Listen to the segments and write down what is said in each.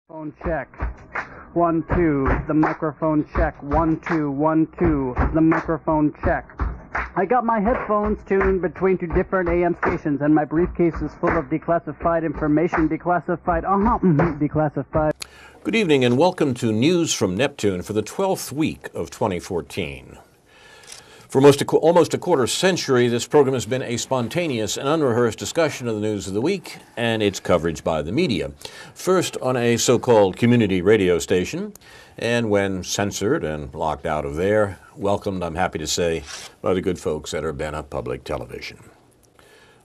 Phone check. 1, 2. The microphone check. 1, 2, 1, 2. The microphone check. I got my headphones tuned between two different AM stations, and my briefcase is full of declassified information. Declassified. Declassified. Good evening and welcome to News from Neptune for the 12th week of 2014. For almost a quarter century, this program has been a spontaneous and unrehearsed discussion of the news of the week and its coverage by the media. First on a so-called community radio station, and when censored and locked out of there, welcomed, I'm happy to say, by the good folks at Urbana Public Television.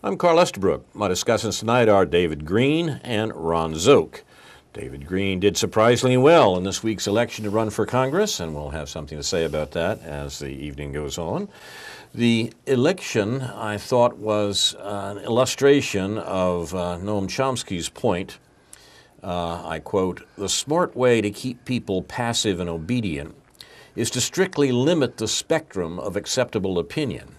I'm Carl Estabrook. My discussants tonight are David Green and Ron Szoke. David Green did surprisingly well in this week's election to run for Congress, and we'll have something to say about that as the evening goes on. The election, I thought, was an illustration of Noam Chomsky's point. I quote, "The smart way to keep people passive and obedient is to strictly limit the spectrum of acceptable opinion,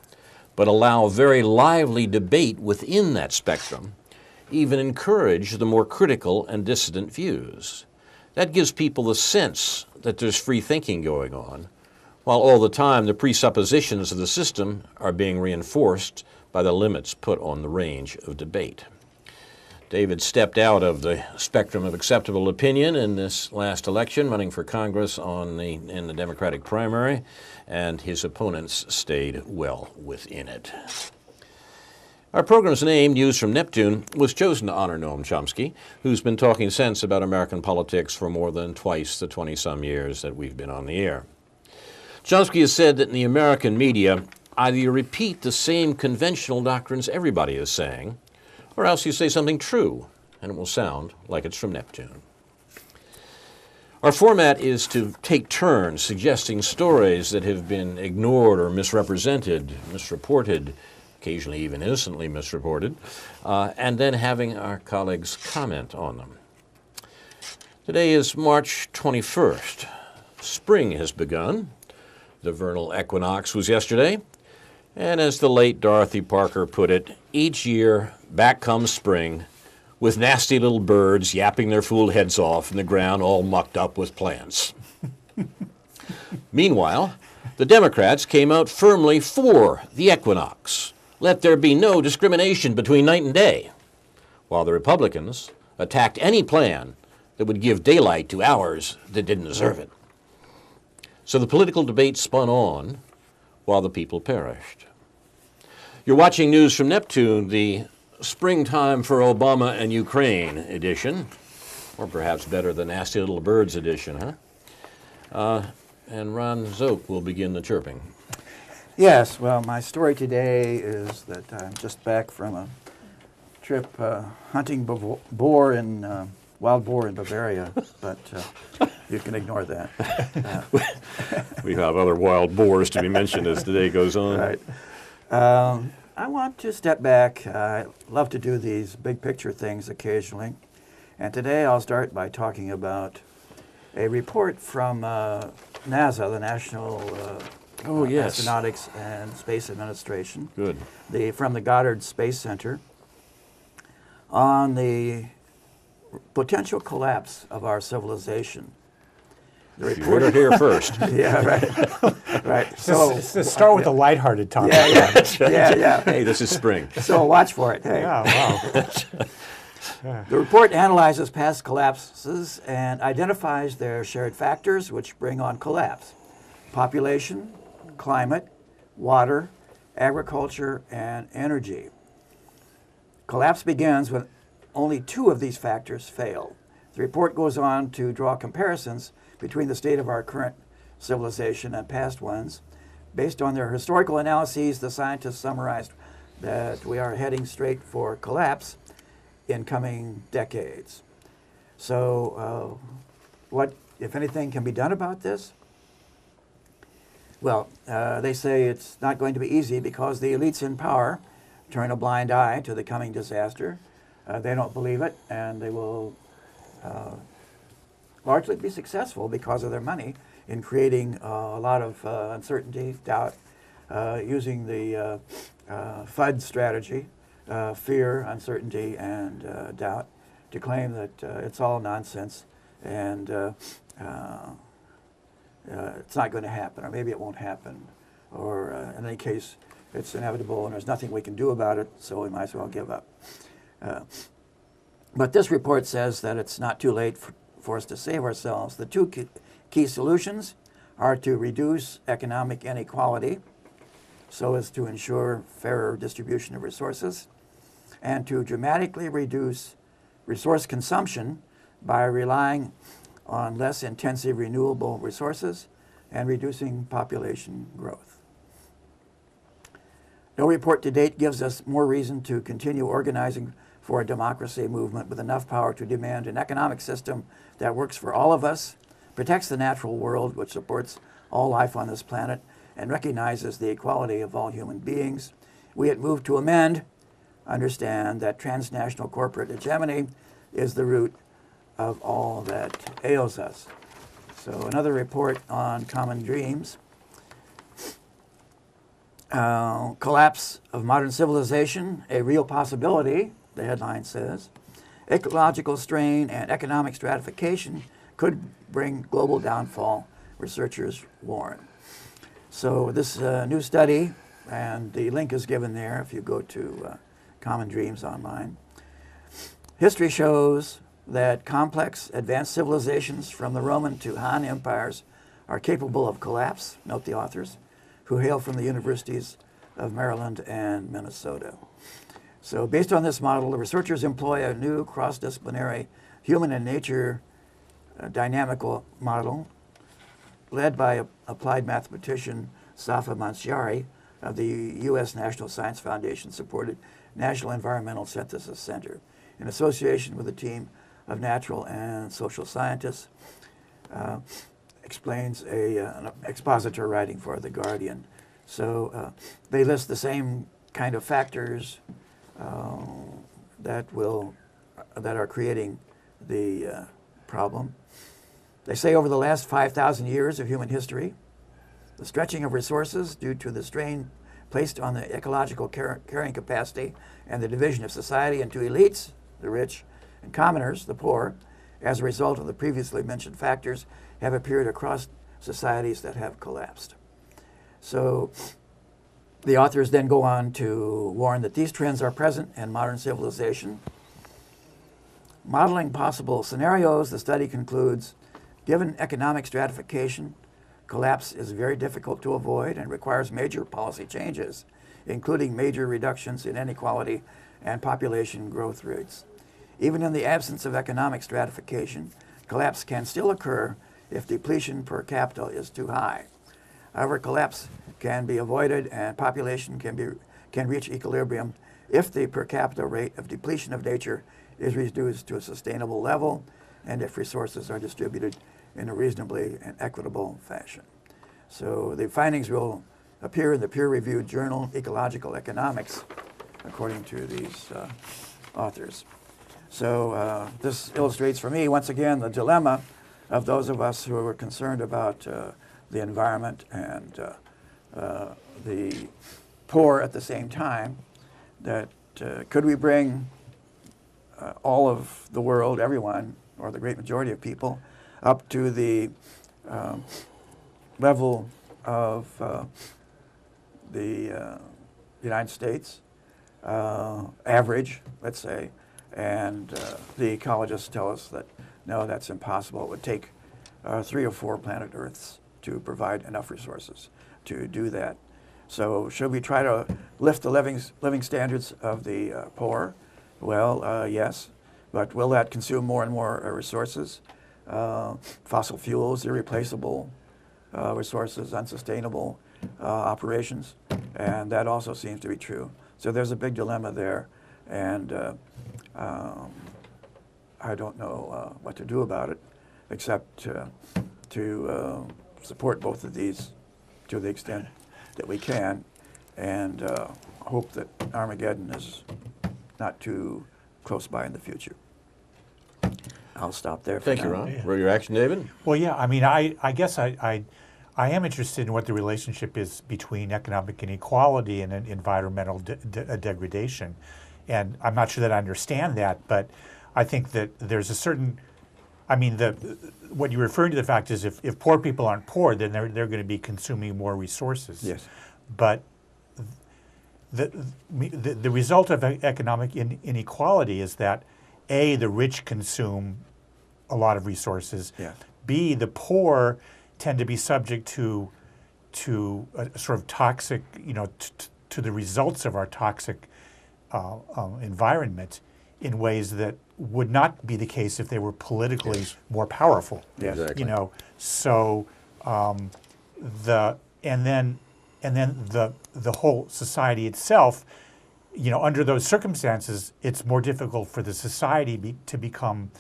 but allow very lively debate within that spectrum, even encourage the more critical and dissident views. That gives people the sense that there's free thinking going on, while all the time the presuppositions of the system are being reinforced by the limits put on the range of debate." David stepped out of the spectrum of acceptable opinion in this last election, running for Congress in the Democratic primary, and his opponents stayed well within it. Our program's name, News from Neptune, was chosen to honor Noam Chomsky, who's been talking sense about American politics for more than twice the 20-some years that we've been on the air. Chomsky has said that in the American media, either you repeat the same conventional doctrines everybody is saying, or else you say something true, and it will sound like it's from Neptune. Our format is to take turns suggesting stories that have been ignored or misrepresented, misreported, occasionally even innocently misreported, and then having our colleagues comment on them. Today is March 21st. Spring has begun. The vernal equinox was yesterday, and as the late Dorothy Parker put it, each year back comes spring with nasty little birds yapping their fool heads off and the ground all mucked up with plants. Meanwhile, the Democrats came out firmly for the equinox. Let there be no discrimination between night and day, while the Republicans attacked any plan that would give daylight to hours that didn't deserve it. So the political debate spun on while the people perished. You're watching News from Neptune, the Springtime for Obama and Ukraine edition, or perhaps better, the Nasty Little Birds edition, huh? And Ron Szoke will begin the chirping. Yes, well, my story today is that I'm just back from a trip hunting wild boar in Bavaria, but you can ignore that. We have other wild boars to be mentioned as the day goes on. Right. I want to step back. I love to do these big picture things occasionally, and today I'll start by talking about a report from NASA, the National Astronautics and Space Administration. Good. From the Goddard Space Center on the potential collapse of our civilization. The report. You heard it here first. Yeah, right. Right. So start with a lighthearted topic. Yeah. Hey, this is spring. So watch for it. Hey. Yeah, wow. The report analyzes past collapses and identifies their shared factors which bring on collapse: population, climate, water, agriculture, and energy. Collapse begins when only two of these factors fail. The report goes on to draw comparisons between the state of our current civilization and past ones. Based on their historical analyses, the scientists summarized that we are heading straight for collapse in coming decades. So what, if anything, can be done about this? Well, they say it's not going to be easy because the elites in power turn a blind eye to the coming disaster. They don't believe it, and they will largely be successful because of their money in creating a lot of uncertainty, doubt, using the FUD strategy, fear, uncertainty, and doubt, to claim that it's all nonsense and it's not going to happen, or maybe it won't happen, or in any case, it's inevitable and there's nothing we can do about it, so we might as well give up. But this report says that it's not too late for us to save ourselves. The two key solutions are to reduce economic inequality so as to ensure fairer distribution of resources, and to dramatically reduce resource consumption by relying on less intensive renewable resources and reducing population growth. No report to date gives us more reason to continue organizing for a democracy movement with enough power to demand an economic system that works for all of us, protects the natural world, which supports all life on this planet, and recognizes the equality of all human beings. We at Move to Amend understand that transnational corporate hegemony is the root of all that ails us. So another report on common dreams. Collapse of modern civilization, a real possibility, the headline says. Ecological strain and economic stratification could bring global downfall, researchers warn. So this new study, and the link is given there if you go to Common Dreams online. History shows that complex, advanced civilizations from the Roman to Han empires are capable of collapse, note the authors, who hail from the universities of Maryland and Minnesota. So based on this model, the researchers employ a new cross-disciplinary human and nature dynamical model led by applied mathematician Safa Mansyari of the U.S. National Science Foundation-supported National Environmental Synthesis Center in association with a team of natural and social scientists, explains an expositor writing for The Guardian. So they list the same kind of factors that are creating the problem. They say over the last 5,000 years of human history, the stretching of resources due to the strain placed on the ecological carrying capacity and the division of society into elites, the rich, and commoners, the poor, as a result of the previously mentioned factors, have appeared across societies that have collapsed. So the authors then go on to warn that these trends are present in modern civilization. Modeling possible scenarios, the study concludes, given economic stratification, collapse is very difficult to avoid and requires major policy changes, including major reductions in inequality and population growth rates. Even in the absence of economic stratification, collapse can still occur if depletion per capita is too high. However, collapse can be avoided and population can reach equilibrium if the per capita rate of depletion of nature is reduced to a sustainable level and if resources are distributed in a reasonably and equitable fashion. So the findings will appear in the peer-reviewed journal Ecological Economics, according to these authors. So this illustrates for me, once again, the dilemma of those of us who are concerned about the environment and the poor at the same time, that could we bring all of the world, everyone, or the great majority of people, up to the level of the United States average, let's say, and the ecologists tell us that no, that's impossible. It would take 3 or 4 planet Earths to provide enough resources to do that. So should we try to lift the living standards of the poor? Well, yes, but will that consume more and more resources? Fossil fuels, irreplaceable resources, unsustainable operations, and that also seems to be true. So there's a big dilemma there, and I don't know what to do about it, except to support both of these to the extent that we can, and hope that Armageddon is not too close by in the future. I'll stop there. Thank you, Ron. Yeah. Your reaction, David? Well, yeah, I mean, I guess I am interested in what the relationship is between economic inequality and environmental degradation. And I'm not sure that I understand that, but I think that there's a certain, I mean, what you're referring to the fact is if poor people aren't poor, then they're going to be consuming more resources. Yes. But the result of economic inequality is that A, the rich consume a lot of resources. Yes. B, the poor tend to be subject to a sort of toxic, to the results of our toxic environment in ways that would not be the case if they were politically more powerful. Yes. Exactly. So and then the whole society itself, under those circumstances, it's more difficult for the society to become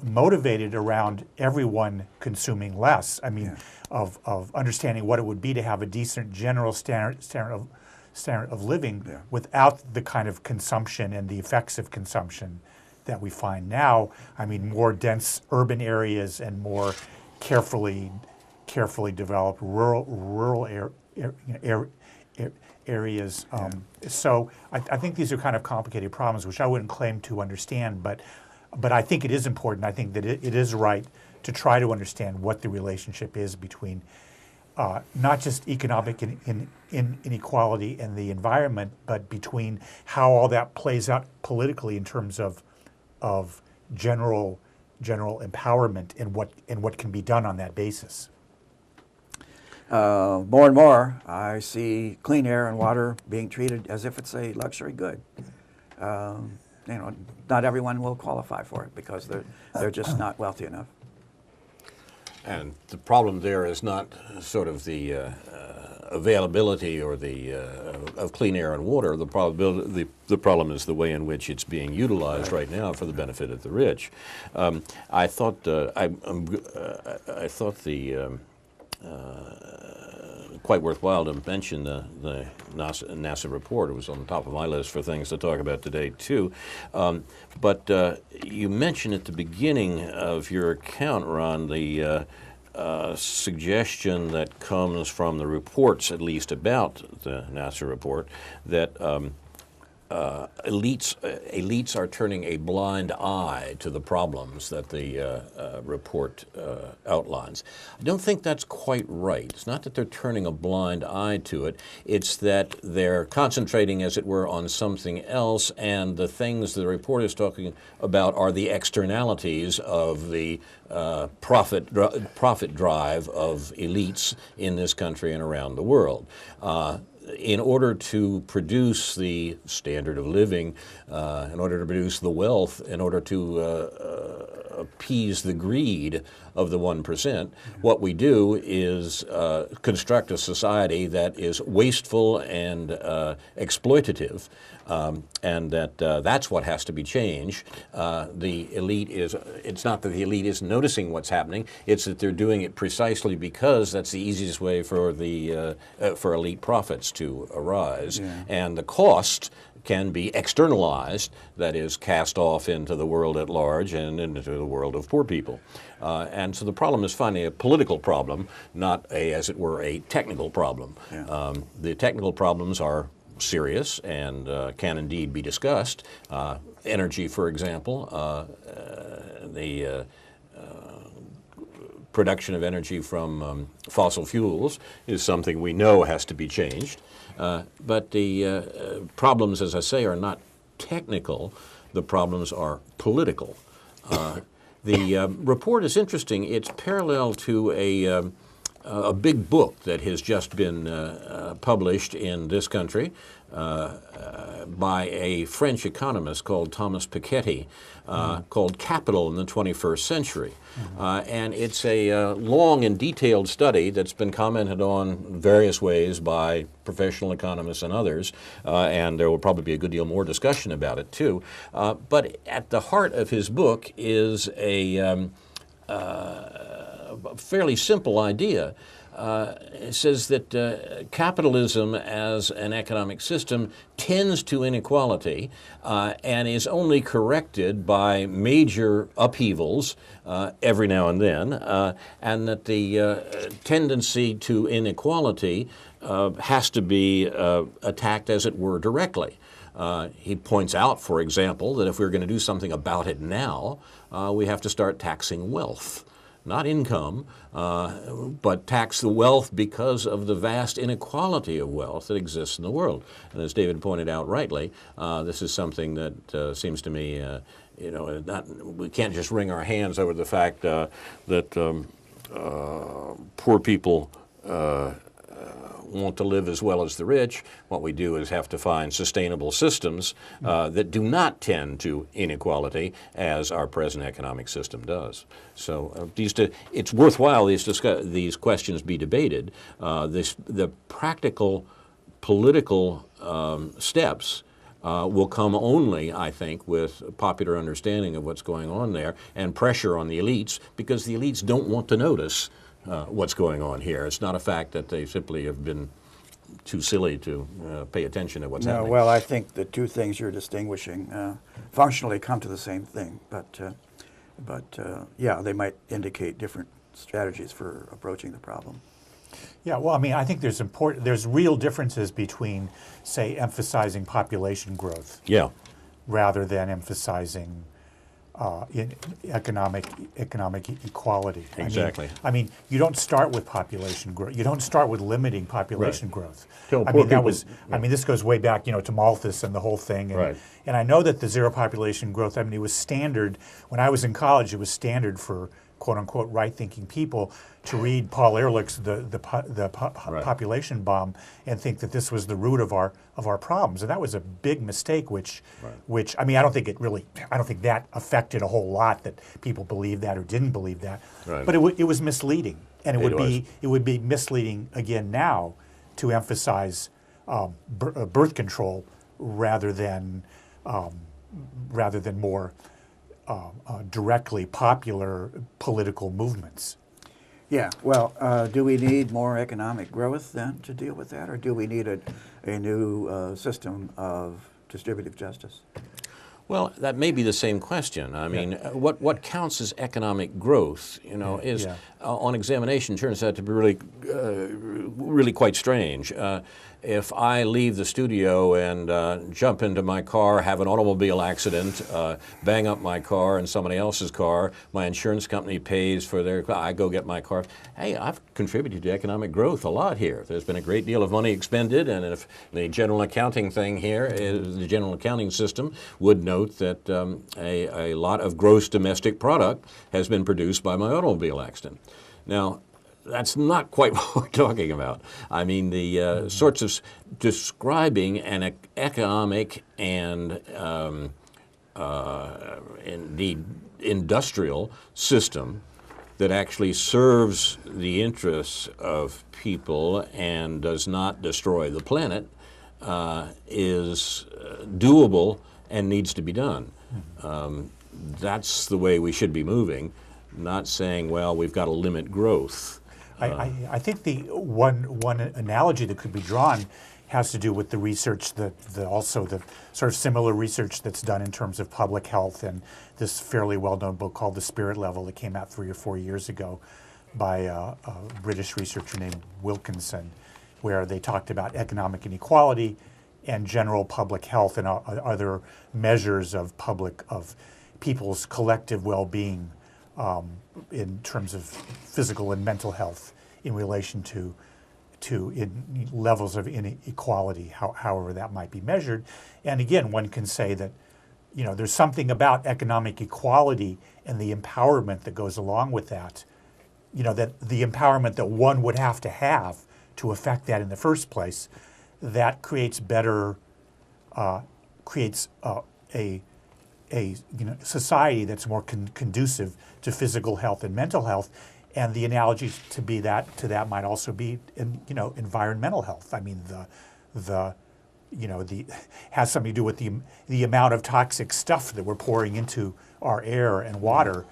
motivated around everyone consuming less. I mean, of understanding what it would be to have a decent general standard of living without the kind of consumption and the effects of consumption that we find now. I mean, more dense urban areas and more carefully developed rural areas. So I think these are kind of complicated problems, which I wouldn't claim to understand, but I think it is important. I think that it is right to try to understand what the relationship is between not just economic inequality and the environment, but between how all that plays out politically in terms of general empowerment and what can be done on that basis. More and more, I see clean air and water being treated as if it's a luxury good. Not everyone will qualify for it because they're just not wealthy enough. And the problem there is not sort of the availability or of clean air and water. The problem is the way in which it's being utilized right now for the benefit of the rich. I thought quite worthwhile to mention the NASA report. It was on the top of my list for things to talk about today, too. But you mentioned at the beginning of your account, Ron, the suggestion that comes from the reports, at least about the NASA report, that elites are turning a blind eye to the problems that the report outlines. I don't think that's quite right. It's not that they're turning a blind eye to it. It's that they're concentrating, as it were, on something else, and the things the report is talking about are the externalities of the profit drive of elites in this country and around the world. In order to produce the standard of living, in order to produce the wealth, in order to appease the greed of the 1%, what we do is construct a society that is wasteful and exploitative, and that's what has to be changed. The elite it's not that the elite is noticing what's happening, it's that they're doing it precisely because that's the easiest way for for elite profits to arise. And the cost can be externalized, that is, cast off into the world at large and into the world of poor people. And so the problem is finally a political problem, not as it were, a technical problem. The technical problems are serious and can indeed be discussed. Energy, for example, the production of energy from fossil fuels is something we know has to be changed. But the problems, as I say, are not technical. The problems are political. The report is interesting. It's parallel to a big book that has just been published in this country by a French economist called Thomas Piketty, called Capital in the 21st Century. And it's a long and detailed study that's been commented on various ways by professional economists and others, and there will probably be a good deal more discussion about it too. But at the heart of his book is a fairly simple idea. It says that capitalism as an economic system tends to inequality and is only corrected by major upheavals every now and then, and that the tendency to inequality has to be attacked, as it were, directly. He points out, for example, that if we're going to do something about it now, we have to start taxing wealth. Not income, but tax the wealth because of the vast inequality of wealth that exists in the world. And as David pointed out rightly, this is something that seems to me, we can't just wring our hands over the fact that poor people want to live as well as the rich. What we do is have to find sustainable systems that do not tend to inequality as our present economic system does. So it's worthwhile these questions be debated. The practical political steps will come only, I think, with popular understanding of what's going on there and pressure on the elites, because the elites don't want to notice what's going on here. It's not a fact that they simply have been too silly to pay attention to what's happening. Well, I think the two things you're distinguishing functionally come to the same thing, but yeah, they might indicate different strategies for approaching the problem. Yeah, well, I mean, I think there's real differences between, say, emphasizing population growth, yeah, rather than emphasizing economic equality. Exactly. I mean, you don't start with population growth. You don't start with limiting population growth. Tell I poor mean, that people- was. I mean, this goes way back, to Malthus and the whole thing. And, Right. and I know that the zero population growth. I mean, it was standard when I was in college. It was standard for quote unquote right-thinking people to read Paul Ehrlich's the population bomb and think that this was the root of our problems, and that was a big mistake. Which I mean, I don't think that affected a whole lot that people believed that or didn't believe that. Right. But it was misleading, and it would be misleading again now to emphasize birth control rather than more directly popular political movements. Yeah, well, do we need more economic growth then to deal with that, or do we need a new system of distributive justice? Well, that may be the same question. I mean, what counts as economic growth, is on examination turns out to be really quite strange. If I leave the studio and jump into my car, have an automobile accident, bang up my car and somebody else's car, my insurance company pays for their car, I go get my car. Hey, I've contributed to economic growth a lot here. There's been a great deal of money expended, and if the general accounting thing here, the general accounting system would note that a lot of gross domestic product has been produced by my automobile accident. Now, that's not quite what we're talking about. I mean, the sorts of describing an economic and indeed industrial system that actually serves the interests of people and does not destroy the planet is doable and needs to be done. That's the way we should be moving, not saying, well, we've got to limit growth. I think the one analogy that could be drawn has to do with the research also the sort of similar research that's done in terms of public health, and this fairly well-known book called The Spirit Level that came out 3 or 4 years ago by a British researcher named Wilkinson, where they talked about economic inequality and general public health and other measures of people's collective well-being in terms of physical and mental health in relation to levels of inequality, however that might be measured. And again, one can say that there's something about economic equality and the empowerment that goes along with that, that the empowerment that one would have to affect that in the first place, that creates better, creates a society that's more conducive to physical health and mental health. And the analogy to that might also be environmental health. I mean, the has something to do with the amount of toxic stuff that we're pouring into our air and water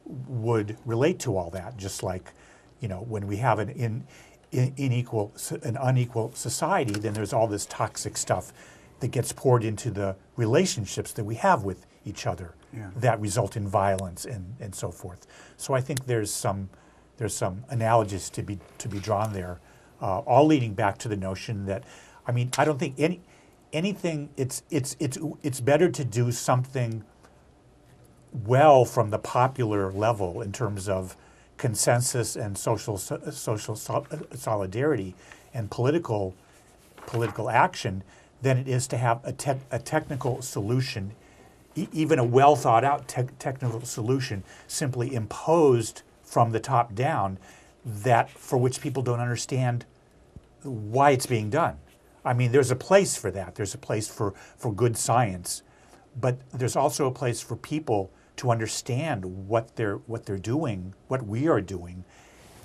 would relate to all that. Just like when we have an unequal society, then there's all this toxic stuff that gets poured into the relationships that we have with each other that result in violence and so forth. So I think there's some analogies to be drawn there, all leading back to the notion that, I mean, I don't think anything, it's better to do something well from the popular level in terms of consensus and social solidarity and political action than it is to have a technical solution, even a well thought out technical solution, simply imposed from the top down, that for which people don't understand why it's being done. I mean, there's a place for that. There's a place for good science, but there's also a place for people to understand what they're doing, what we are doing,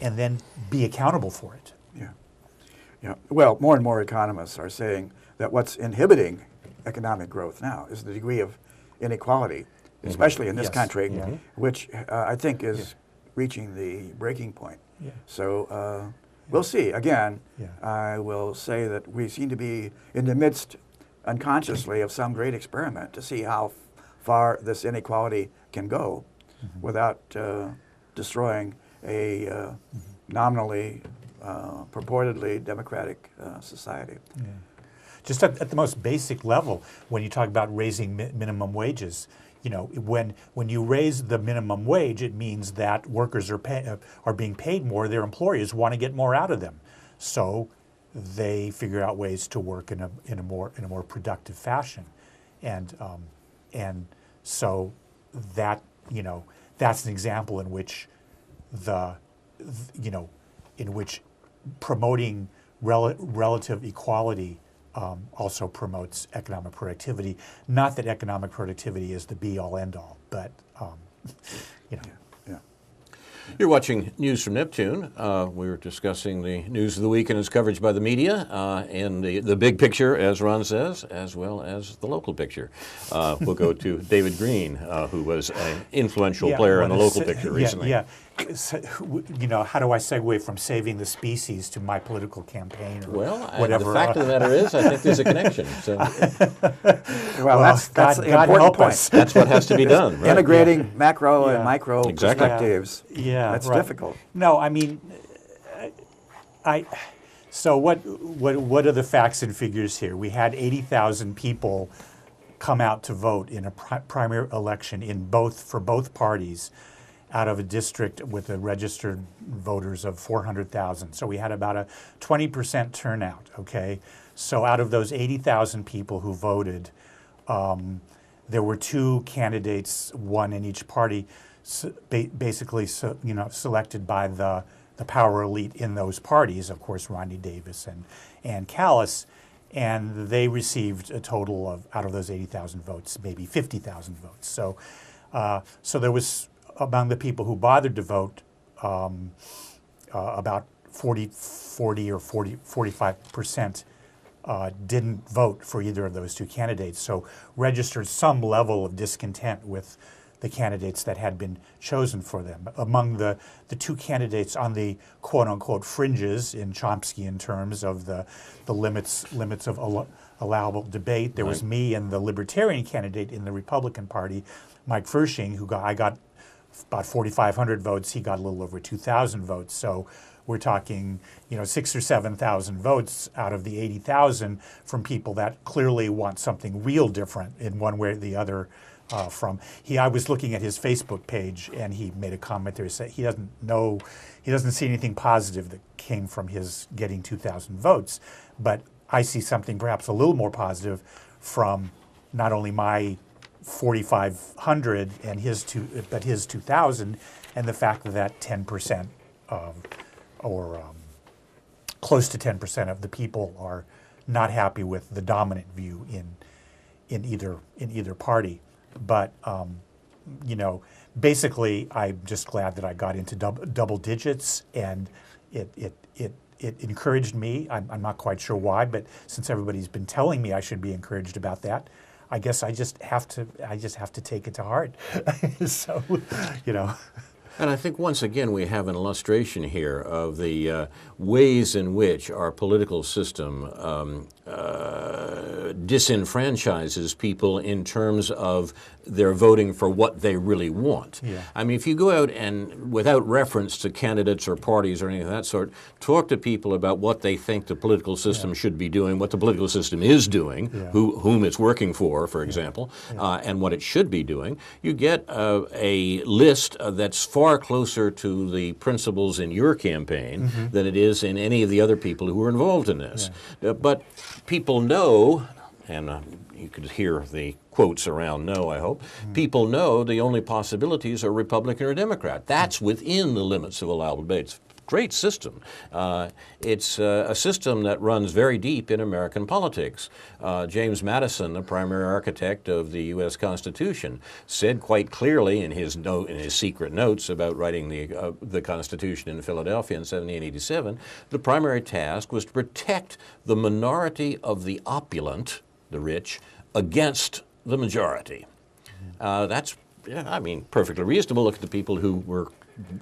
and then be accountable for it. Yeah. Yeah. Well, more and more economists are saying that what's inhibiting economic growth now is the degree of inequality, especially in this country, which I think is reaching the breaking point. Yeah. So we'll see. Again, I will say that we seem to be in the midst, unconsciously, of some great experiment to see how far this inequality can go without destroying a nominally, purportedly democratic society. Yeah. Just at the most basic level, when you talk about raising minimum wages, you know, when you raise the minimum wage, it means that workers are being paid more. Their employers want to get more out of them, so they figure out ways to work in a more productive fashion, and so that, you know, that's an example in which in which promoting relative equality also promotes economic productivity. Not that economic productivity is the be-all, end-all, but you know. Yeah. You're watching News from Neptune. We were discussing the news of the week and its coverage by the media, and the big picture, as Ron says, as well as the local picture. We'll go to David Green, who was an influential player in the local picture recently. Yeah. So, you know, how do I segue from saving the species to my political campaign or whatever? The fact of the matter is, I think there's a connection. So. Well, that's the God important help point. us. That's what has to be done. Right? Integrating macro and micro Exactly. perspectives. Yeah, That's right. difficult. No, I mean, so what are the facts and figures here? We had 80,000 people come out to vote in a primary election for both parties, out of a district with a registered voters of 400,000. So we had about a 20% turnout, okay? So out of those 80,000 people who voted, there were two candidates, one in each party, basically selected by the power elite in those parties, of course, Rodney Davis and Ann Callis, and they received a total of, out of those 80,000 votes, maybe 50,000 votes. So there was, among the people who bothered to vote, about 45% didn't vote for either of those two candidates. So registered some level of discontent with the candidates that had been chosen for them. Among the two candidates on the quote-unquote fringes, in Chomskyan terms, of the limits of allowable debate, there was me and the Libertarian candidate in the Republican Party, Mike Fershing, I got about 4,500 votes. He got a little over 2,000 votes. So we're talking, 6,000 or 7,000 votes out of the 80,000 from people that clearly want something real different in one way or the other. I was looking at his Facebook page, and he made a comment there. He doesn't see anything positive that came from his getting 2,000 votes. But I see something perhaps a little more positive from not only my 4,500 and his 2,000, and the fact that 10% or close to 10% of the people are not happy with the dominant view in either party. But basically, I'm just glad that I got into double digits, and it encouraged me. I'm not quite sure why, but since everybody's been telling me I should be encouraged about that, I guess I just have to take it to heart. So, And I think once again we have an illustration here of the ways in which our political system disenfranchises people in terms of they're voting for what they really want. Yeah. I mean, if you go out and, without reference to candidates or parties or anything of that sort, talk to people about what they think the political system should be doing, what the political system is doing, whom it's working for example, and what it should be doing, you get a list that's far closer to the principles in your campaign than it is in any of the other people who are involved in this. But people know, and you could hear the quotes around no, I hope. People know the only possibilities are Republican or Democrat. That's within the limits of allowable debate. It's a great system. It's a system that runs very deep in American politics. James Madison, the primary architect of the U.S. Constitution, said quite clearly in his secret notes about writing the Constitution in Philadelphia in 1787, the primary task was to protect the minority of the opulent, the rich, against the majority. That's, I mean, perfectly reasonable. Look at the people who were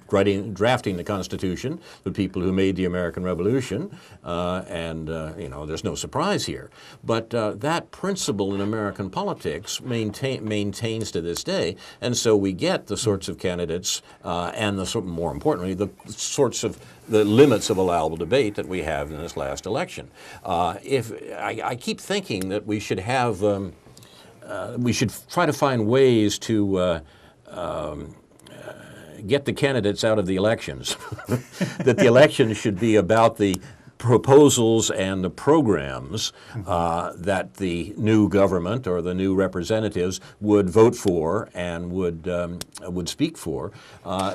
drafting the Constitution, the people who made the American Revolution, and you know, there's no surprise here. But that principle in American politics maintains to this day, and so we get the sorts of candidates and more importantly, the sorts of the limits of allowable debate that we have in this last election. If I keep thinking that we should have, we should try to find ways to get the candidates out of the elections. That the elections should be about the proposals and the programs that the new government or the new representatives would vote for and would speak for,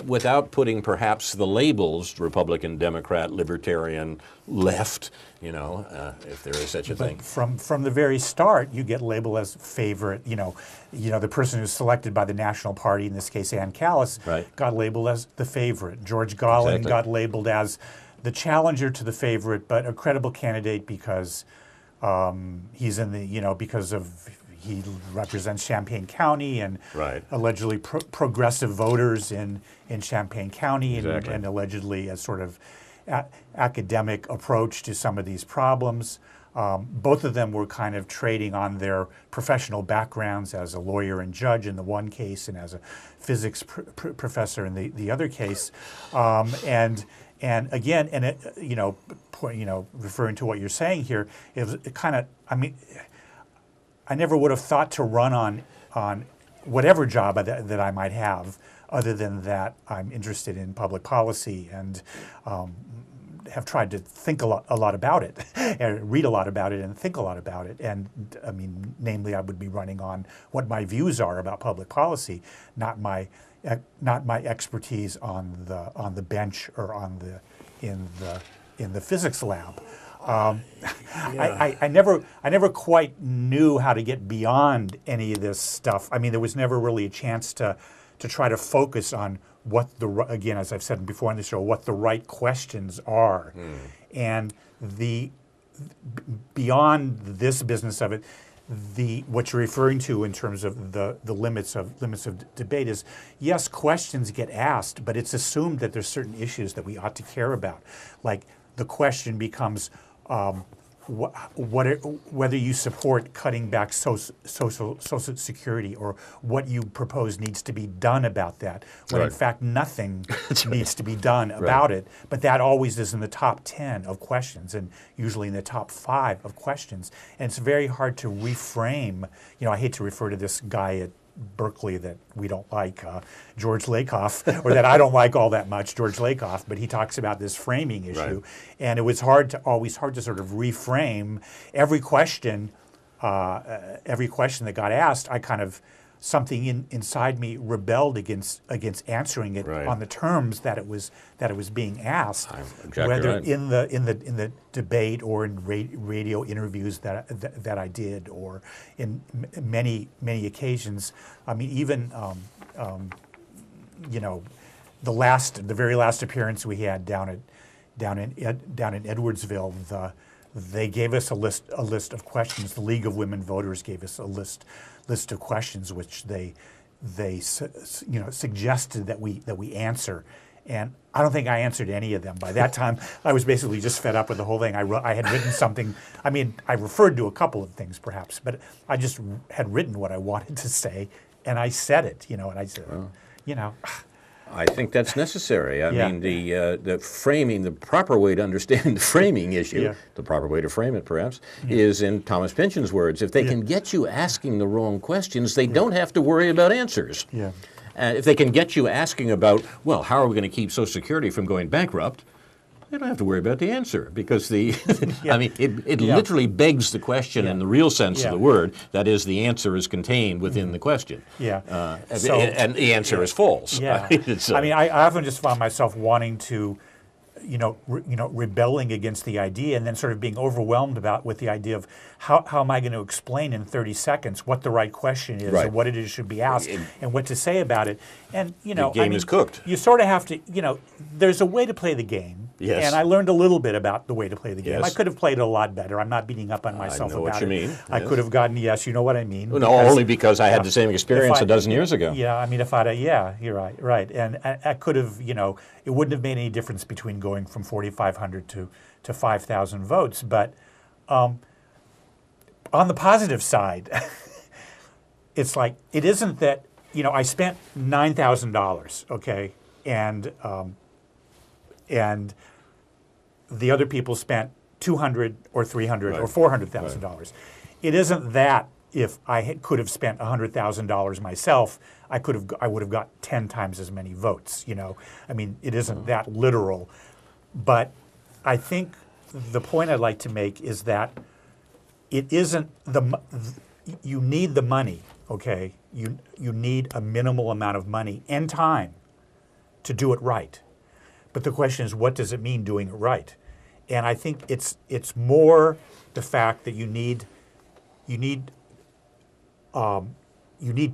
without putting perhaps the labels Republican, Democrat, Libertarian, left, you know, if there is such a thing. From the very start, you get labeled as favorite. You know, the person who's selected by the National Party, in this case Ann Callis, got labeled as the favorite. George Gollin got labeled as the challenger to the favorite, but a credible candidate because he's in the, you know, because of he represents Champaign County and allegedly progressive voters in Champaign County and allegedly a sort of academic approach to some of these problems. Both of them were kind of trading on their professional backgrounds as a lawyer and judge in the one case and as a physics professor in the other case. And again, and it, referring to what you're saying here, it kind of, I mean, I never would have thought to run on whatever job that I might have, other than that I'm interested in public policy and have tried to think a lot about it, and read a lot about it, and think a lot about it. And I mean, namely, I would be running on what my views are about public policy, not my expertise on the bench or in the physics lab. I never quite knew how to get beyond any of this stuff. I mean, there was never really a chance to try to focus on what again, as I've said before on the show, what the right questions are, and beyond this business of it. What you're referring to in terms of the limits of debate is, yes, questions get asked, but it's assumed that there's certain issues that we ought to care about. Like the question becomes whether you support cutting back social security, or what you propose needs to be done about that, when in fact nothing needs to be done about it. But that always is in the top 10 of questions, and usually in the top 5 of questions. And it's very hard to reframe. You know, I hate to refer to this guy at Berkeley that we don't like, George Lakoff, or that I don't like all that much, George Lakoff, but he talks about this framing issue, and it was always hard to sort of reframe every question that got asked. I kind of, something inside me rebelled against answering it on the terms that it was being asked, whether in the debate or in radio interviews that I did, or in many the very last appearance we had down in Edwardsville, they gave us a list of questions. The League of Women Voters gave us a list of questions which they suggested that we answer, And I don't think I answered any of them. By that time, I was basically just fed up with the whole thing. I had written something. I mean, I referred to a couple of things perhaps, but I just had written what I wanted to say, and I said it, and I said, I think that's necessary. I Yeah. mean, the framing, the proper way to understand the framing issue, Yeah. the proper way to frame it perhaps, is in Thomas Pynchon's words. If they can get you asking the wrong questions, they don't have to worry about answers. Yeah. If they can get you asking about, well, how are we going to keep Social Security from going bankrupt, they don't have to worry about the answer because the, I mean, it literally begs the question in the real sense of the word. That is, the answer is contained within the question. Yeah. And the answer is false. Yeah. It's, I mean, I often just found myself wanting to, rebelling against the idea, and then sort of being overwhelmed with the idea of how am I going to explain in 30 seconds what the right question is, Right. or what it is should be asked, and what to say about it. And the game is cooked. You sort of have to, there's a way to play the game. Yes. And I learned a little bit about the way to play the game. Yes. I could have played it a lot better. I'm not beating up on myself know about what you it. mean. I Yes. could have gotten, yes, you know what I mean. No, only because I had the same experience if I- a dozen years ago. Yeah, I mean, you're right. And I could have, it wouldn't have made any difference between going from 4,500 to 5,000 votes. But on the positive side, it's like, it isn't that, I spent $9,000, okay, and the other people spent $200 or $300 or $400,000. It isn't that if I could have spent $100,000 myself, I would have got 10 times as many votes. I mean, it isn't that literal, but I think the point I'd like to make is that it isn't you need the money, okay? You need a minimal amount of money and time to do it right. But the question is, what does it mean doing it right? And I think it's more the fact that you need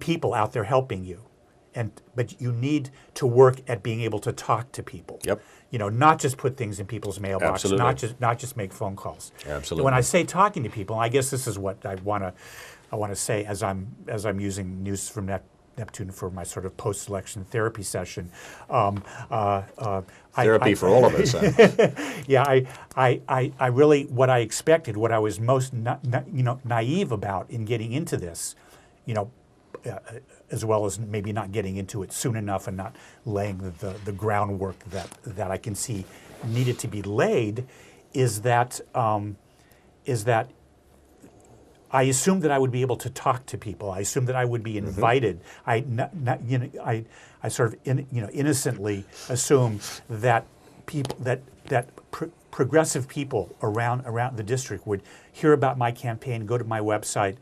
people out there helping you, but you need to work at being able to talk to people. Yep. Not just put things in people's mailboxes, Absolutely. not just make phone calls. Absolutely. When I say talking to people, I guess this is what I want to say as I'm using News from Neptune for my sort of post-election therapy session. Therapy for all of us. Yeah, I really, what I expected, what I was most naive about in getting into this, as well as maybe not getting into it soon enough and not laying the groundwork that I can see needed to be laid, is that I assumed that I would be able to talk to people. I assumed that I would be invited. I sort of innocently assumed that people that progressive people around the district would hear about my campaign, go to my website,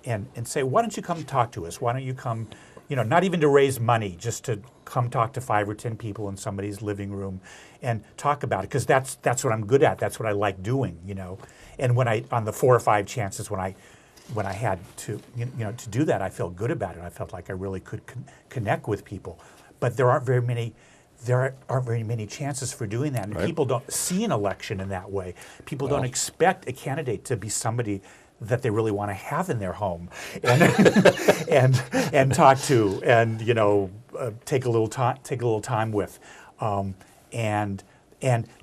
and say, why don't you come talk to us? Why don't you come, not even to raise money, just to come talk to 5 or 10 people in somebody's living room and talk about it, because that's what I'm good at. That's what I like doing, And when on the 4 or 5 chances when I had to to do that, I felt good about it. I felt like I really could connect with people. But there aren't very many chances for doing that, and Right. people don't see an election in that way. People don't expect a candidate to be somebody that they really want to have in their home and talk to and take a little time with, and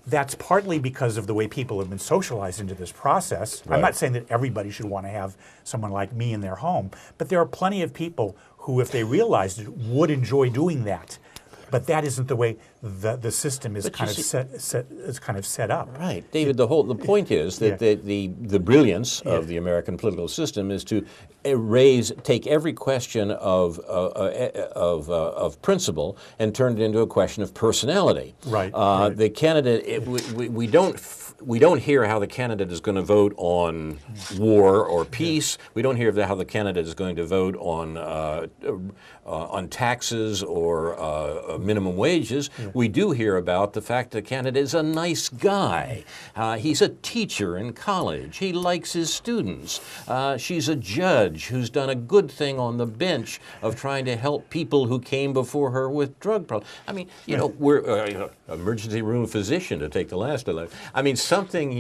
that's partly because of the way people have been socialized into this process. Right. I'm not saying that everybody should want to have someone like me in their home, but there are plenty of people who, if they realized it, would enjoy doing that. But that isn't the way the system is kind of set up. Right, David. The point is that the brilliance of the American political system is to take every question of principle and turn it into a question of personality. Right. The candidate, we don't hear how the candidate is going to vote on war or peace. We don't hear how the candidate is going to vote on taxes or minimum wages. We do hear about the fact the candidate is a nice guy. He's a teacher in college. He likes his students. She's a judge who's done a good thing on the bench of trying to help people who came before her with drug problems. I mean, we're emergency room physician, to take the last election. I mean, something,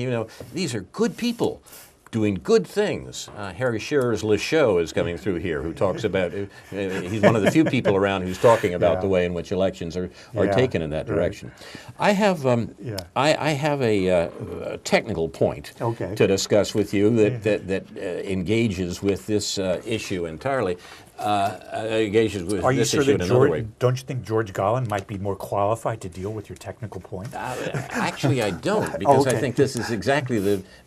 these are good people. doing good things. Harry Shearer's Le Show is coming through here, who talks about, he's one of the few people around who's talking about the way in which elections are taken in that direction. I have I have a technical point to discuss with you that engages with this issue entirely. Engages with Are you this sure issue that in another way. don't you think George Gallen might be more qualified to deal with your technical point? Actually, I don't, because I think this is exactly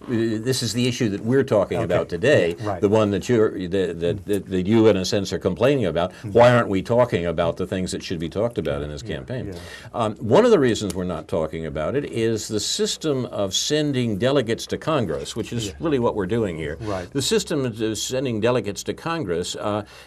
this is the issue that we're talking about today, the one that that you in a sense are complaining about. Why aren't we talking about the things that should be talked about in this campaign? One of the reasons we're not talking about it is the system of sending delegates to Congress, which is really what we're doing here. The system of sending delegates to Congress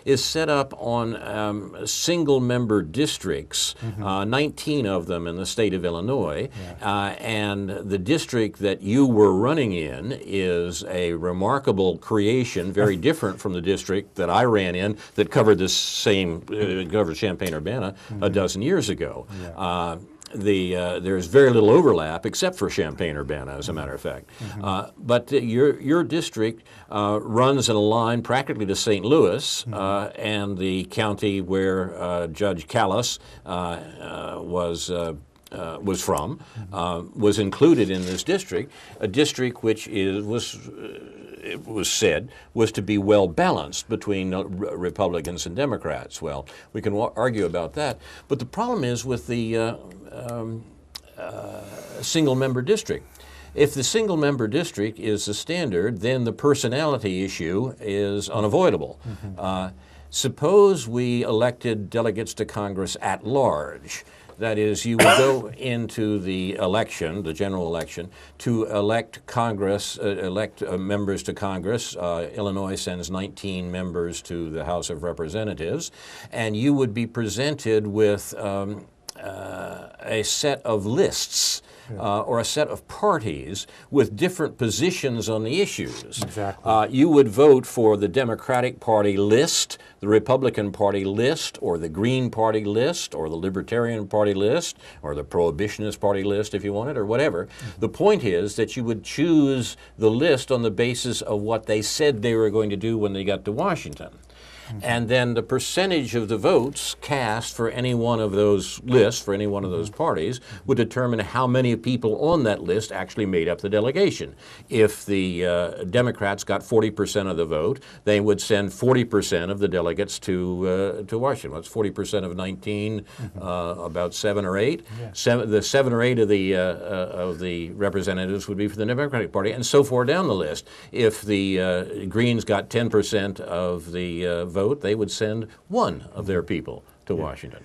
is set up on single-member districts, 19 of them in the state of Illinois, and the district that you were running in is a remarkable creation, very different from the district that I ran in that covered this same, covered Champaign-Urbana a dozen years ago. There's very little overlap except for Champaign-Urbana, as a matter of fact. But your district runs in a line practically to St. Louis, and the county where Judge Callis was from was included in this district, a district which it was said was to be well balanced between Republicans and Democrats. Well, we can argue about that, but the problem is with the single-member district. If the single-member district is the standard, then the personality issue is unavoidable. Suppose we elected delegates to Congress at large. That is, you would go into the election, the general election, to elect Congress, members to Congress. Illinois sends 19 members to the House of Representatives, and you would be presented with a set of lists or a set of parties with different positions on the issues. You would vote for the Democratic Party list, the Republican Party list, or the Green Party list, or the Libertarian Party list, or the Prohibitionist Party list if you wanted, or whatever. The point is that you would choose the list on the basis of what they said they were going to do when they got to Washington. And then the percentage of the votes cast for any one of those lists, for any one of those parties, would determine how many people on that list actually made up the delegation. If the Democrats got 40% of the vote, they would send 40% of the delegates to Washington. That's 40% of 19, about 7 or 8. The 7 or 8 of the representatives would be for the Democratic Party, and so forth down the list. If the Greens got 10% of the vote, they would send 1 of their people to Washington.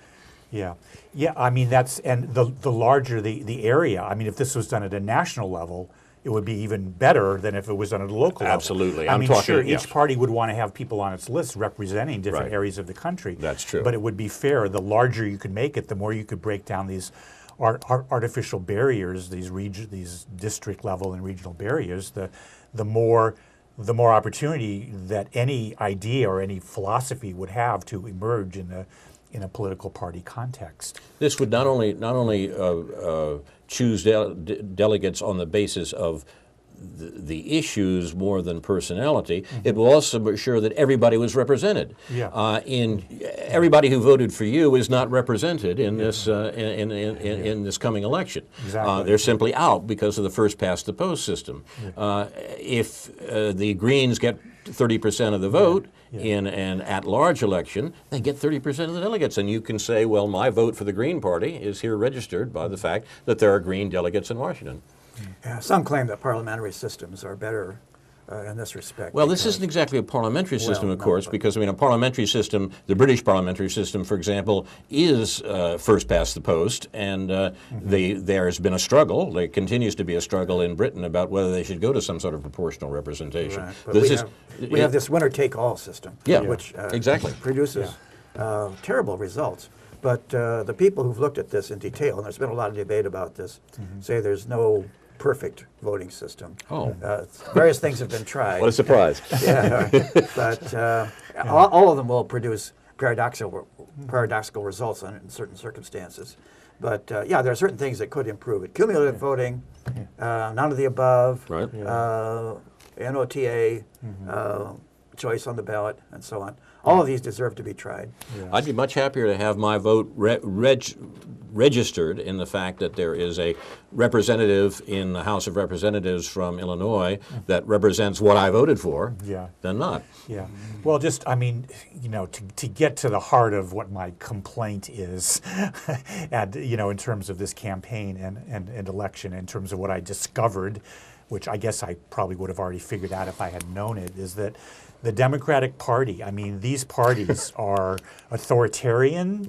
I mean, that's, and the larger the area, I mean, if this was done at a national level, it would be even better than if it was done at a local level. Absolutely. I mean, sure, each party would want to have people on its list representing different areas of the country. That's true. But it would be fair. The larger you could make it, the more you could break down these artificial barriers, these district level and regional barriers, the more opportunity that any idea or any philosophy would have to emerge in a political party context. This would not only choose delegates on the basis of the issues more than personality, it will also ensure that everybody was represented. Everybody who voted for you is not represented in this in this coming election. They're simply out because of the first past the post system. If the Greens get 30% of the vote in an at-large election, they get 30% of the delegates. And you can say, well, my vote for the Green Party is here registered by the fact that there are Green delegates in Washington. Some claim that parliamentary systems are better in this respect. Well, this isn't exactly a parliamentary system, of course, because, I mean, a parliamentary system, the British parliamentary system, for example, is first past the post, and there has been a struggle. There continues to be a struggle in Britain about whether they should go to some sort of proportional representation. But we have this winner-take-all system, which produces terrible results. But the people who've looked at this in detail, and there's been a lot of debate about this, say there's no perfect voting system. Various things have been tried. What a surprise. But all of them will produce paradoxical results in certain circumstances. But there are certain things that could improve it. Cumulative voting, none of the above, NOTA choice on the ballot, and so on. All of these deserve to be tried. I'd be much happier to have my vote registered in the fact that there is a representative in the House of Representatives from Illinois that represents what I voted for than not. Yeah. Well, just, I mean, you know, to get to the heart of what my complaint is, and, you know, in terms of this campaign and election, in terms of what I discovered, which I guess I probably would have already figured out if I had known it, is that the Democratic Party, I mean, these parties are authoritarian,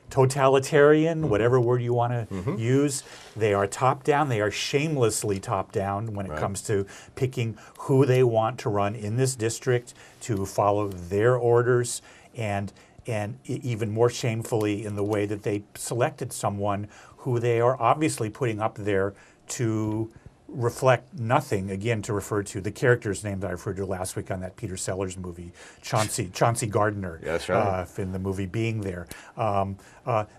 totalitarian, whatever word you want to use. They are top-down. They are shamelessly top-down when it comes to picking who they want to run in this district, to follow their orders, and even more shamefully in the way that they selected someone who they are obviously putting up there to reflect nothing, again, to refer to the character's name that I referred to last week on that Peter Sellers movie, Chauncey Gardner. That's right. In the movie Being There.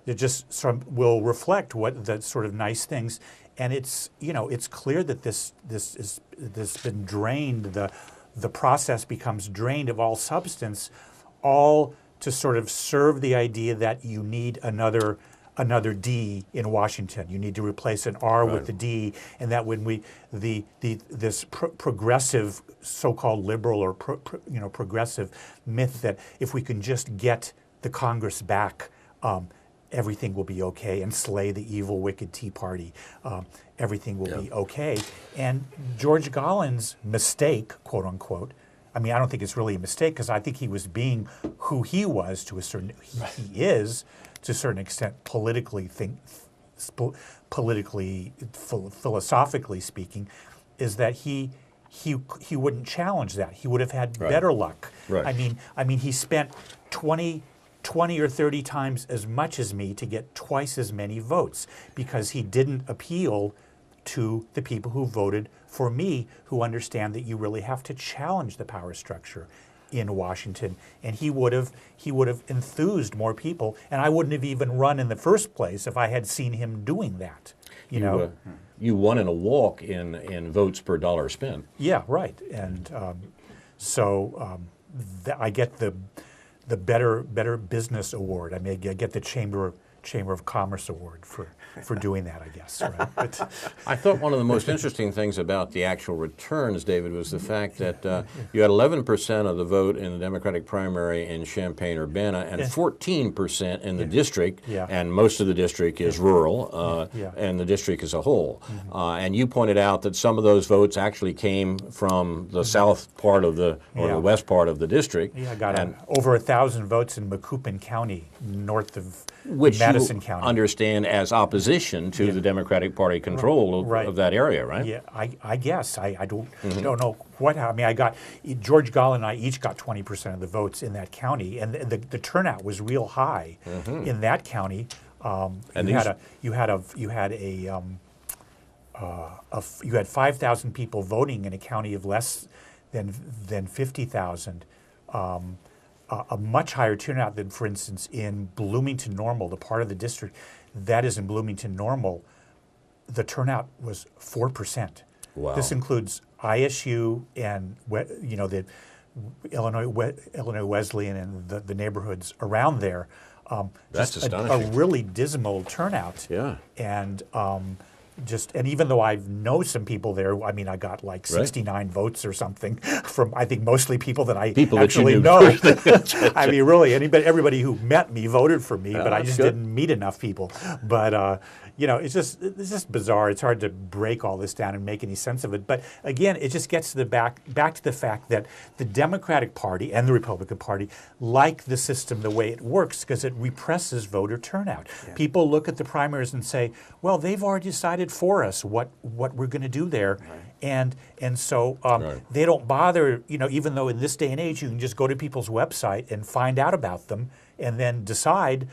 It just sort of will reflect what the sort of nice things, and it's, you know, it's clear that this been drained, the process becomes drained of all substance, all to sort of serve the idea that you need another D in Washington. You need to replace an R with the D, and that when this progressive, so-called liberal or progressive myth that if we can just get the Congress back, everything will be okay, and slay the evil, wicked Tea Party, everything will be okay. And George Gallin's mistake, quote unquote, I mean, I don't think it's really a mistake, because I think he was being who he was to a certain, he is, to a certain extent, philosophically speaking, is that he wouldn't challenge that. He would have had better luck. Right. I mean, he spent 20 or 30 times as much as me to get twice as many votes, because he didn't appeal to the people who voted for me, who understand that you really have to challenge the power structure in Washington, and he would have enthused more people, and I wouldn't have even run in the first place if I had seen him doing that. You know, you won in a walk in votes per dollar spent. Yeah, right, and I get the better business award. I get the Chamber of Commerce award for doing that, I guess. Right? But I thought one of the most interesting things about the actual returns, David, was the fact that you had 11% of the vote in the Democratic primary in Champaign-Urbana and 14% in the district, and most of the district is rural, and the district as a whole. And you pointed out that some of those votes actually came from the south part of the west part of the district. Yeah, I got over 1,000 votes in Macoupin County, north of which Madison you County. Understand as opposition to the Democratic Party control of that area, right? Yeah, I guess. I don't know what. I mean, George Gallin and I each got 20% of the votes in that county, and the turnout was real high in that county. You had 5,000 people voting in a county of less than 50,000. A much higher turnout than, for instance, in Bloomington Normal, the part of the district that is in Bloomington Normal, the turnout was 4%. Wow. This includes ISU and the Illinois Wesleyan and the neighborhoods around there. That's just astonishing. A really dismal turnout. Yeah. And and even though I know some people there, I mean, I got like 69 votes or something from, I think, mostly people that I actually know. I mean, really, everybody who met me voted for me, but I just didn't meet enough people. But it's just bizarre. It's hard to break all this down and make any sense of it. But again, it just gets to back to the fact that the Democratic Party and the Republican Party like the system the way it works, because it represses voter turnout. Yeah. People look at the primaries and say, well, they've already decided for us what we're going to do there. Right. And so they don't bother, even though in this day and age you can just go to people's website and find out about them and then decide.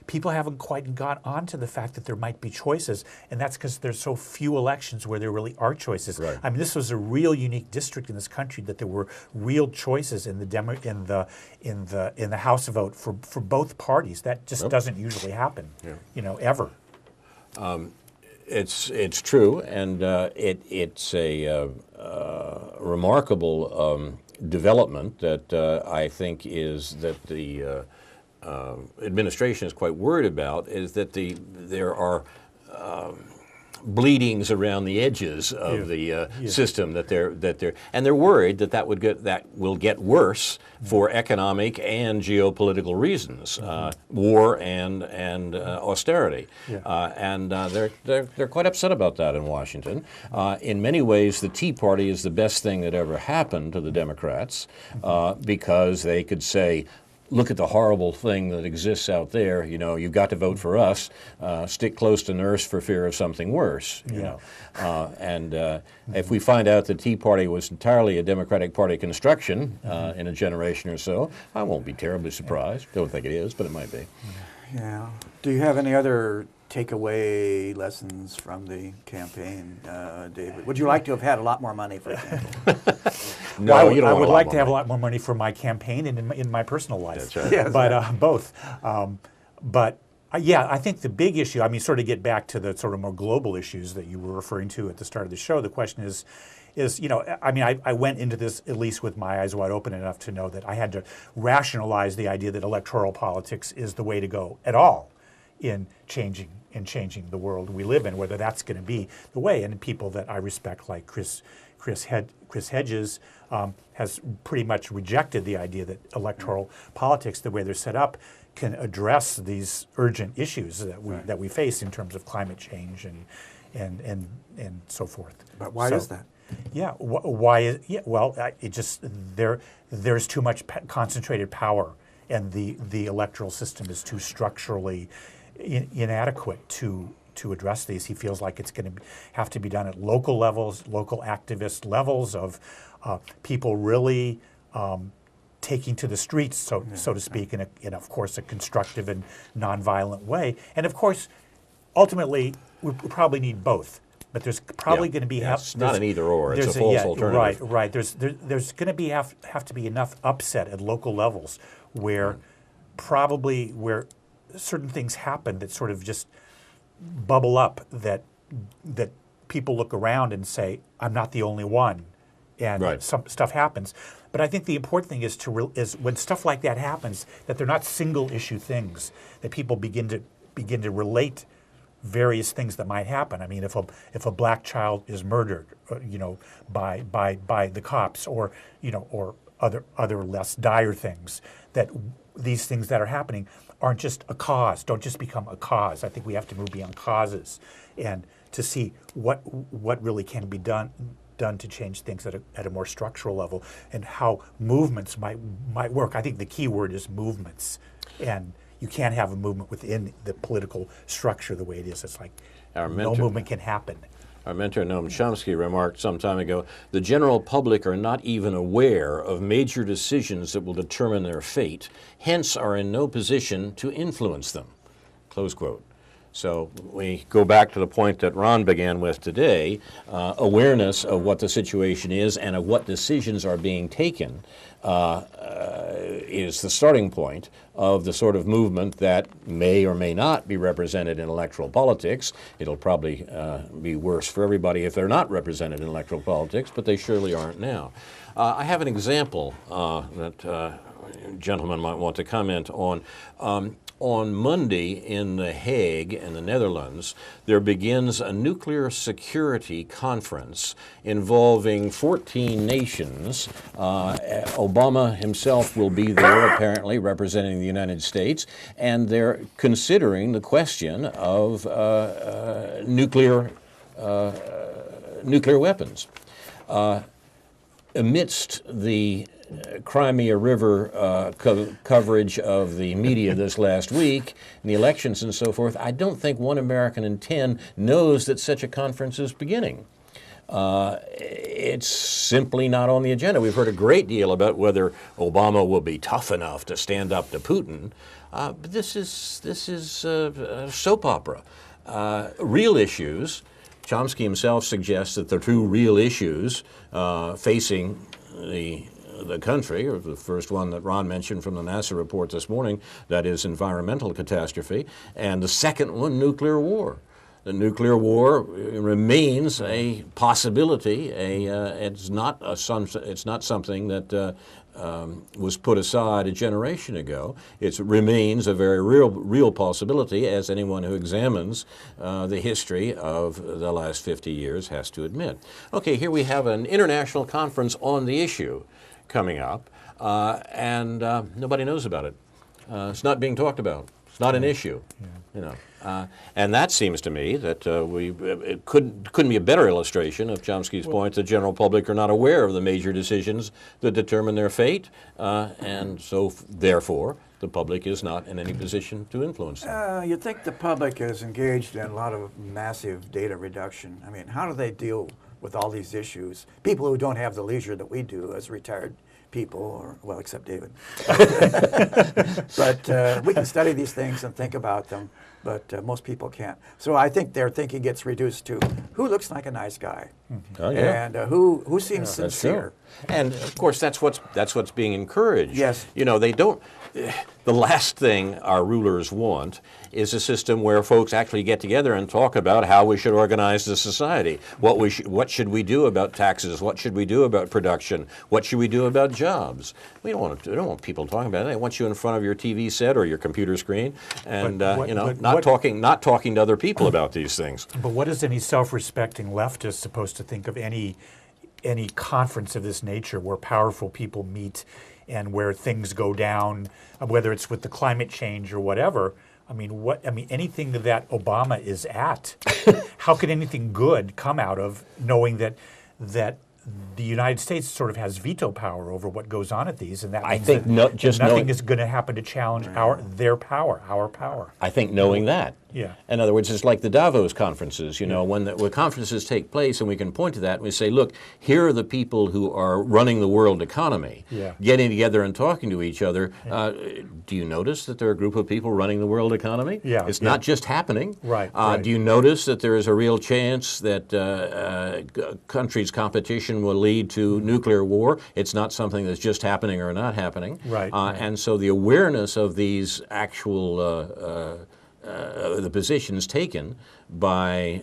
People haven't quite got onto the fact that there might be choices, and that's because there's so few elections where there really are choices. Right. I mean, this was a real unique district in this country that there were real choices in the House vote for both parties. That just doesn't usually happen, ever. It's true, and it's remarkable development that I think is that the administration is quite worried about is that there are bleedings around the edges of the system that they're worried that will get worse for economic and geopolitical reasons, war and austerity, and they're quite upset about that in Washington. In many ways, the Tea Party is the best thing that ever happened to the Democrats because they could say, look at the horrible thing that exists out there. You know, you've got to vote for us. Stick close to nurse for fear of something worse. You know, and if we find out the Tea Party was entirely a Democratic Party construction in a generation or so, I won't be terribly surprised. Don't think it is, but it might be. Yeah. Do you have any other takeaway lessons from the campaign, David? Would you like to have had a lot more money, for example? No, well, you don't I want would a lot like more to have a money. lot more money for my campaign and in my personal life. That's right. Yes. But both. Yeah, I think the big issue, I mean, sort of get back to the sort of more global issues that you were referring to at the start of the show. The question is, you know, I mean, I went into this at least with my eyes wide open enough to know that I had to rationalize the idea that electoral politics is the way to go at all in changing the world we live in, whether that's going to be the way. And people that I respect, like Chris Hedges, has pretty much rejected the idea that electoral politics, the way they're set up, can address these urgent issues that we face in terms of climate change and so forth. But why is that? Yeah, why is well? It just there's too much concentrated power, and the electoral system is too structurally inadequate to address these. He feels like it's going to have to be done at local levels, local activist levels of people really taking to the streets, so to speak, in of course a constructive and nonviolent way. And of course, ultimately, we probably need both. But there's probably going to be it's not an either or; it's a false alternative. Right. There's going to have to be enough upset at local levels where where certain things happen that sort of just bubble up that people look around and say, I'm not the only one, and some stuff happens. But I think the important thing is when stuff like that happens, that they're not single issue things, that people begin to relate various things that might happen. I mean, if a black child is murdered, by the cops, or other less dire things, that these things that are happening aren't just a cause, don't just become a cause. I think we have to move beyond causes and to see what really can be done to change things at a more structural level, and how movements might work. I think the key word is movements, and you can't have a movement within the political structure the way it is. It's like no movement can happen. Our mentor, Noam Chomsky, remarked some time ago, the general public are not even aware of major decisions that will determine their fate, hence are in no position to influence them. Close quote. So we go back to the point that Ron began with today, awareness of what the situation is and of what decisions are being taken is the starting point of the sort of movement that may or may not be represented in electoral politics. It'll probably be worse for everybody if they're not represented in electoral politics, but they surely aren't now. I have an example that gentlemen might want to comment on. On Monday in The Hague in the Netherlands, there begins a nuclear security conference involving 14 nations. Obama himself will be there, apparently, representing the United States, and they're considering the question of nuclear weapons. Amidst the Crimea River coverage of the media this last week, and the elections and so forth, I don't think 1 American in 10 knows that such a conference is beginning. It's simply not on the agenda. We've heard a great deal about whether Obama will be tough enough to stand up to Putin, but this is soap opera. Real issues. Chomsky himself suggests that the two real issues facing the country, or the first one that Ron mentioned from the NASA report this morning, that is environmental catastrophe, and the second one, nuclear war. The nuclear war remains a possibility. It's not something that was put aside a generation ago. It remains a very real possibility, as anyone who examines the history of the last 50 years has to admit. Okay, here we have an international conference on the issue coming up, and nobody knows about it. It's not being talked about. It's not an issue, you know. And that seems to me that it couldn't be a better illustration of Chomsky's point. The general public are not aware of the major decisions that determine their fate, and so therefore the public is not in any position to influence them. You'd think the public is engaged in a lot of massive data reduction. I mean, how do they deal with all these issues? People who don't have the leisure that we do as retired people, or well, except David. But we can study these things and think about them, but most people can't. So I think their thinking gets reduced to who looks like a nice guy, Oh, yeah. and who seems sincere. And of course, that's what's being encouraged. Yes. You know, they don't. The last thing our rulers want is a system where folks actually get together and talk about how we should organize the society. What should we do about taxes? What should we do about production? What should we do about jobs? We don't want people talking about it. They want you in front of your TV set or your computer screen, and not talking to other people about these things. But what is any self-respecting leftist supposed to think of any conference of this nature where powerful people meet and where things go down, whether it's with the climate change or whatever? I mean, anything that Obama is at, how could anything good come out of knowing that the United States sort of has veto power over what goes on at these, and that means nothing is going to happen to challenge our power. I think knowing that. Yeah. In other words, it's like the Davos conferences, you know, when conferences take place and we can point to that and we say, look, here are the people who are running the world economy, getting together and talking to each other. Do you notice that there are a group of people running the world economy? Yeah. It's not just happening. Right. Do you notice that there is a real chance that countries' competition will lead to nuclear war? It's not something that's just happening or not happening. Right. And so the awareness of these actual the positions taken by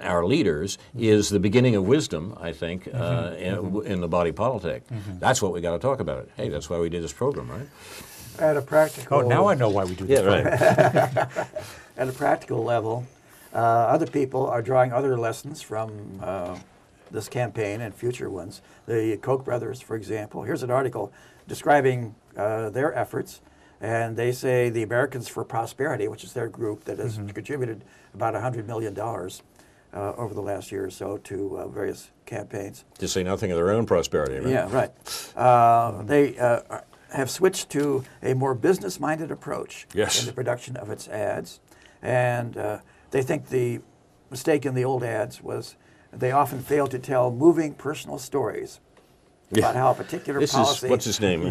our leaders is the beginning of wisdom, I think, in the body politic. That's what we got to talk about. Hey, that's why we did this program, right? At a practical. Oh, now I know why we do this. Yeah, right. At a practical level, other people are drawing other lessons from this campaign and future ones. The Koch brothers, for example. Here's an article describing their efforts. And they say the Americans for Prosperity, which is their group that has contributed about $100 million over the last year or so to various campaigns. To say nothing of their own prosperity, right? Yeah, right. They have switched to a more business-minded approach in the production of its ads. And they think the mistake in the old ads was they often failed to tell moving personal stories about how a particular policy, what's his name?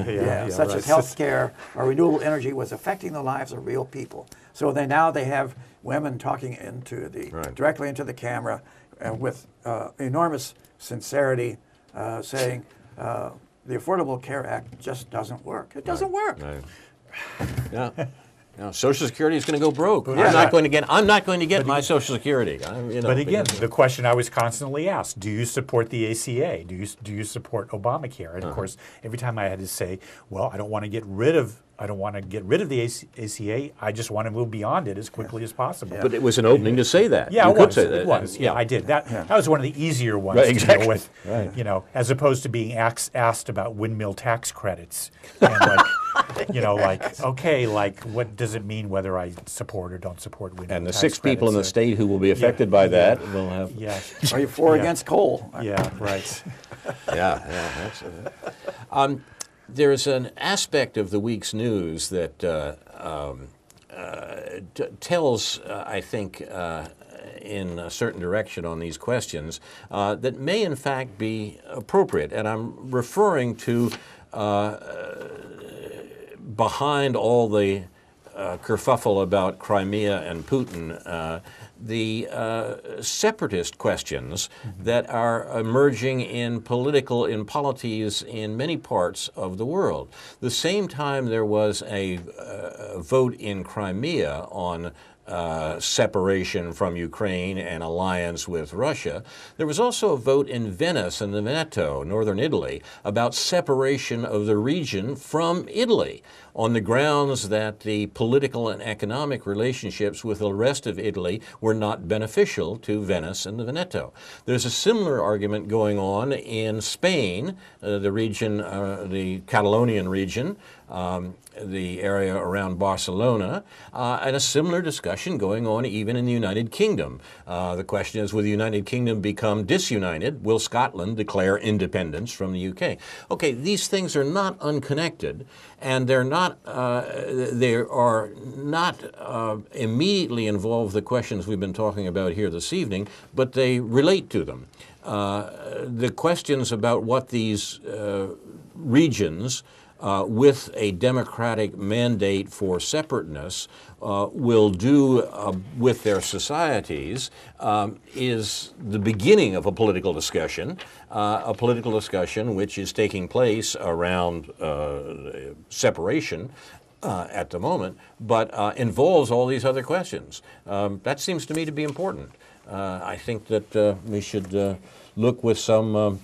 such as healthcare or renewable energy, was affecting the lives of real people. So they have women talking directly into the camera with enormous sincerity, saying the Affordable Care Act just doesn't work. It doesn't work. Right. Yeah. Now, Social Security is going to go broke. I'm not going to get my Social Security. But again, the question I was constantly asked: do you support the ACA? Do you support Obamacare? And of course, every time I had to say, well, I don't want to get rid of the ACA. I just want to move beyond it as quickly as possible. But it was an opening to say that. Yeah, you it could was. say that. It was. Yeah, I did. That was one of the easier ones to deal with. Right. You know, as opposed to being asked about windmill tax credits. And what does it mean whether I support or don't support windmill tax credits? And the 6 people in the state who will be affected by that will have. Yeah. Are you for or against coal? Yeah. Right. That's there's an aspect of the week's news that tells, I think, in a certain direction on these questions that may in fact be appropriate. And I'm referring to behind all the kerfuffle about Crimea and Putin, the separatist questions that are emerging in polities in many parts of the world. The same time there was a vote in Crimea on separation from Ukraine and alliance with Russia, there was also a vote in Venice and the Veneto, northern Italy, about separation of the region from Italy on the grounds that the political and economic relationships with the rest of Italy were not beneficial to Venice and the Veneto. There's a similar argument going on in Spain, the region, the Catalonian region, the area around Barcelona, and a similar discussion going on even in the United Kingdom. The question is, will the United Kingdom become disunited? Will Scotland declare independence from the UK? Okay, these things are not unconnected, and they are not immediately involve the questions we've been talking about here this evening, but they relate to them. The questions about what these regions with a democratic mandate for separateness will do with their societies is the beginning of a political discussion which is taking place around separation at the moment, but involves all these other questions. That seems to me to be important. I think that we should look with some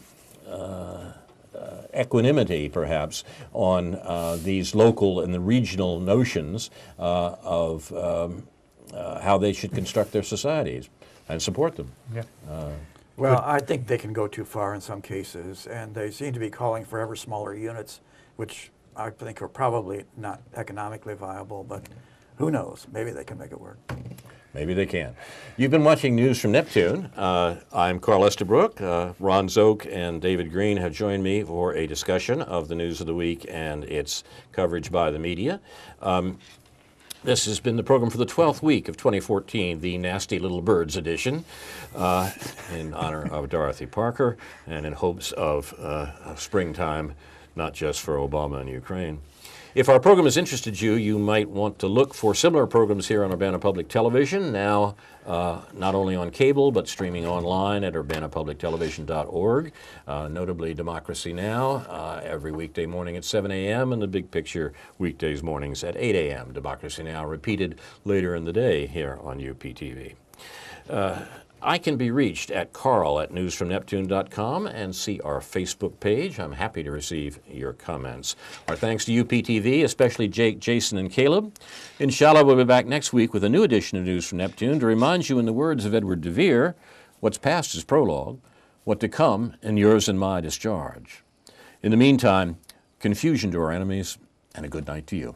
equanimity, perhaps, on these local and the regional notions of how they should construct their societies and support them. Yeah. Well, I think they can go too far in some cases, and they seem to be calling for ever smaller units, which I think are probably not economically viable, but who knows? Maybe they can make it work. Maybe they can. You've been watching News from Neptune. I'm Carl Estabrook. Ron Szoke and David Green have joined me for a discussion of the news of the week and its coverage by the media. This has been the program for the 12th week of 2014, the Nasty Little Birds edition, in honor of Dorothy Parker and in hopes of springtime, not just for Obama and Ukraine. If our program has interested you, you might want to look for similar programs here on Urbana Public Television, now not only on cable, but streaming online at urbanapublictelevision.org. Notably, Democracy Now! Every weekday morning at 7 a.m. and The Big Picture weekdays mornings at 8 a.m. Democracy Now! Repeated later in the day here on UPTV. I can be reached at carl@newsfromneptune.com and see our Facebook page. I'm happy to receive your comments. Our thanks to UPTV, especially Jake, Jason, and Caleb. Inshallah, we'll be back next week with a new edition of News from Neptune to remind you, in the words of Edward de Vere, what's past is prologue, what to come in yours and my discharge. In the meantime, confusion to our enemies, and a good night to you.